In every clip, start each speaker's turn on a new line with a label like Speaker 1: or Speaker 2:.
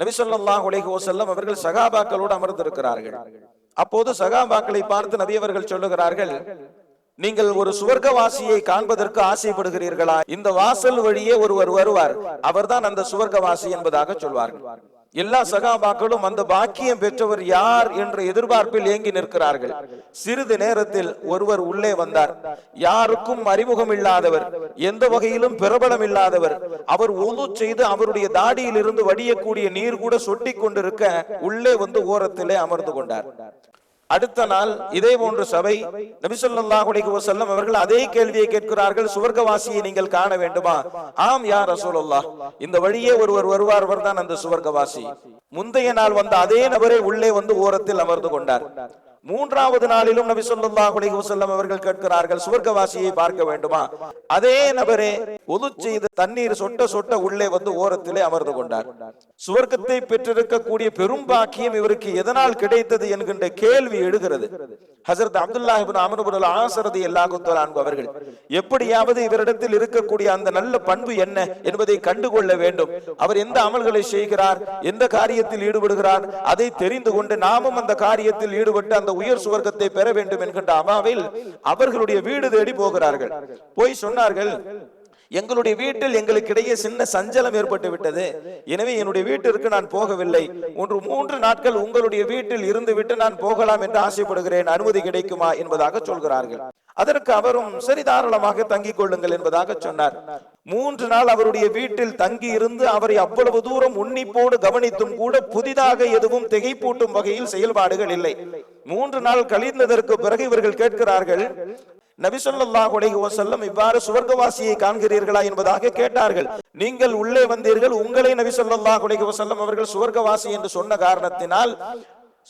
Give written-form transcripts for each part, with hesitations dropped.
Speaker 1: நபி ஸல்லல்லாஹு அலைஹி வஸல்லம் அவர்கள் சகாபாக்களோடு அமர்ந்திருக்கிறார்கள். அப்போது சகாபாக்களை பார்த்து நபி அவர்கள் சொல்லுகிறார்கள், நீங்கள் ஒரு சுவர்க்கவாசியை காண்பதற்கு ஆசைப்படுகிறீர்களா? இந்த வாசல் வழியே ஒருவர் வருவார், அவர்தான் அந்த சுவர்க்கவாசி என்பதாக சொல்வார்கள். எல்லா சகாபாக்களும் அந்த பாக்கியம் பெற்றவர் யார் என்ற எதிர்பார்ப்பில் ஏங்கி நிற்கிறார்கள். சிறிது நேரத்தில் ஒருவர் உள்ளே வந்தார். யாருக்கும் அறிமுகம் இல்லாதவர், எந்த வகையிலும் பிரபலம் இல்லாதவர். அவர் ஒது செய்து அவருடைய தாடியில் இருந்து வடியக்கூடிய நீர் கூட சொட்டி கொண்டிருக்க உள்ளே வந்து ஓரத்திலே அமர்ந்து கொண்டார். அடுத்த நாள் இதே போன்ற சபை, நபி ஸல்லல்லாஹு அலைஹி வஸல்லம் அவர்கள் அதே கேள்வியை கேட்கிறார்கள், சுவர்க்கவாசியை நீங்கள் காண வேண்டுமா? ஆம் யா ரசூலுல்லாஹ், இந்த வழியே ஒருவர் வருவார், அவர்தான் அந்த சுவர்க்கவாசி. முந்தைய நாள் வந்த அதே நபரே உள்ளே வந்து ஓரத்தில் அமர்ந்து கொண்டார். மூன்றாவது நாளிலும் நபி ஸல்லல்லாஹு அலைஹி வஸல்லம் அவர்கள் கேட்கிறார்கள், சுவர்க்கவாசியை பார்க்க வேண்டுமா? அதே நபரே ஒது செய்து தண்ணீர் சொட்ட சொட்ட உள்ளே வந்து ஓரத்திலே அமர்ந்து கொண்டார். சுவர்க்கத்தை பெற்றிருக்கக்கூடிய பெரும் பாக்கியம் இவருக்கு எதனால் கிடைத்தது என்கின்ற கேள்வி எழுகிறது. ஹஜ்ரத் அப்துல்லாஹ் இப்னு அம்ர் இப்னு அல்-ஆஸ் ரலியல்லாஹு தஆலா அன்ஹு அவர்கள் எப்படியாவது இவரிடத்தில் இருக்கக்கூடிய அந்த நல்ல பண்பு என்ன என்பதை கண்டுகொள்ள வேண்டும். அவர் எந்த அமல்களை செய்கிறார், எந்த காரியத்தில் ஈடுபடுகிறார், அதை தெரிந்து கொண்டு நாமும் அந்த காரியத்தில் ஈடுபட்டு அந்த உயர் சுவர்க்கத்தை பெற வேண்டும் என்கின்ற அவாவில் அவர்களுடைய வீடு தேடி போகிறார்கள். போய் சொன்னார்கள், எங்களுடைய வீட்டில் எங்களுக்கு இடையே சின்ன சஞ்சலம் ஏற்பட்டு விட்டது, எனவே என்னுடைய வீட்டிற்கு நான் போகவில்லை. 3 நாட்கள் உங்களுடைய வீட்டில் இருந்து விட்டு நான் போகலாம் என்று ஆசைப்படுகிறேன், அனுமதி கிடைக்குமா என்பதாக சொல்கிறார்கள். அதற்கு அவரும் சரி, தாராளமாக தங்கிக் கொள்ளுங்கள் என்பதாக சொன்னார். 3 நாள் அவருடைய வீட்டில் தங்கி இருந்து அவரை அவ்வளவு தூரம் உன்னிப்போடு கவனித்தும் கூட புதிதாக எதுவும் திகைப்பூட்டும் வகையில் செயல்பாடுகள் இல்லை. 3 நாள் கழிந்ததற்கு பிறகு இவர்கள் கேட்கிறார்கள், நபி ஸல்லல்லாஹு அலைஹி வஸல்லம் இவ்வாறு சுவர்க்கவாசியை காண்கிறீர்களா என்பதாக கேட்டார்கள். நீங்கள் உள்ளே வந்தீர்கள், உங்களை நபி ஸல்லல்லாஹு அலைஹி வஸல்லம் அவர்கள் சுவர்க்கவாசி என்று சொன்ன காரணத்தினால்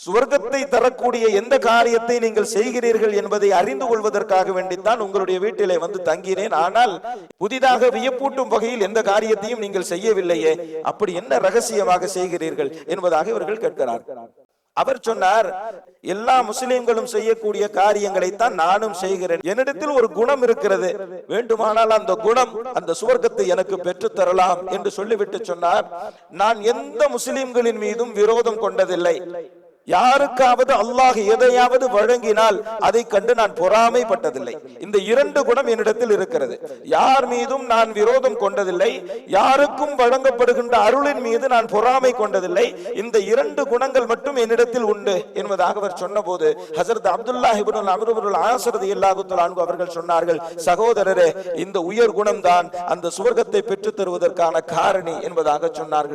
Speaker 1: சுவர்க்கத்தை தரக்கூடிய எந்த காரியத்தை நீங்கள் செய்கிறீர்கள் என்பதை அறிந்து கொள்வதற்காக வேண்டித்தான் உங்களுடைய வீட்டிலே வந்து தங்கினேன். ஆனால் புதிதாக வியப்பூட்டும் வகையில் எந்த காரியத்தையும் நீங்கள் செய்யவில்லையே, அப்படி என்ன ரகசியமாக செய்கிறீர்கள் என்பதாக இவர்கள் கேட்கிறார். அவர் சொன்னார், எல்லா முஸ்லிம்களும் செய்யக்கூடிய காரியங்களைத்தான் நானும் செய்கிறேன். என்னிடத்தில் ஒரு குணம் இருக்கிறது, வேண்டுமானால் அந்த குணம் அந்த சுவர்க்கத்தை எனக்கு பெற்று தரலாம் என்று சொல்லிவிட்டு சொன்னார், நான் எந்த முஸ்லிம்களின் மீதும் விரோதம் கொண்டதில்லை. யாருக்காவது அல்லாஹ் எதையாவது வழங்கினால் அதை கண்டு நான் பொறாமைப்பட்டதில்லை. இந்த 2 குணம் என்னிடத்தில் இருக்கிறது. யார் மீதும் நான் விரோதம் கொண்டதில்லை, யாருக்கும் வழங்கப்படுகின்ற அருளின் மீது நான் பொறாமை கொண்டதில்லை. இந்த 2 குணங்கள் மட்டும் என்னிடத்தில் உண்டு என்பதாக அவர் சொன்னபோது ஹஜ்ரத் அப்துல்லாஹ் இப்னு அம்ர் இப்னு அல்-ஆஸ் ரலியல்லாஹு தஆலா அன்ஹு அவர்கள் சொன்னார்கள், சகோதரரே, இந்த உயர் குணம் தான் அந்த சுவர்க்கத்தை பெற்று தருவதற்கான காரணி என்பதாக சொன்னார்கள்.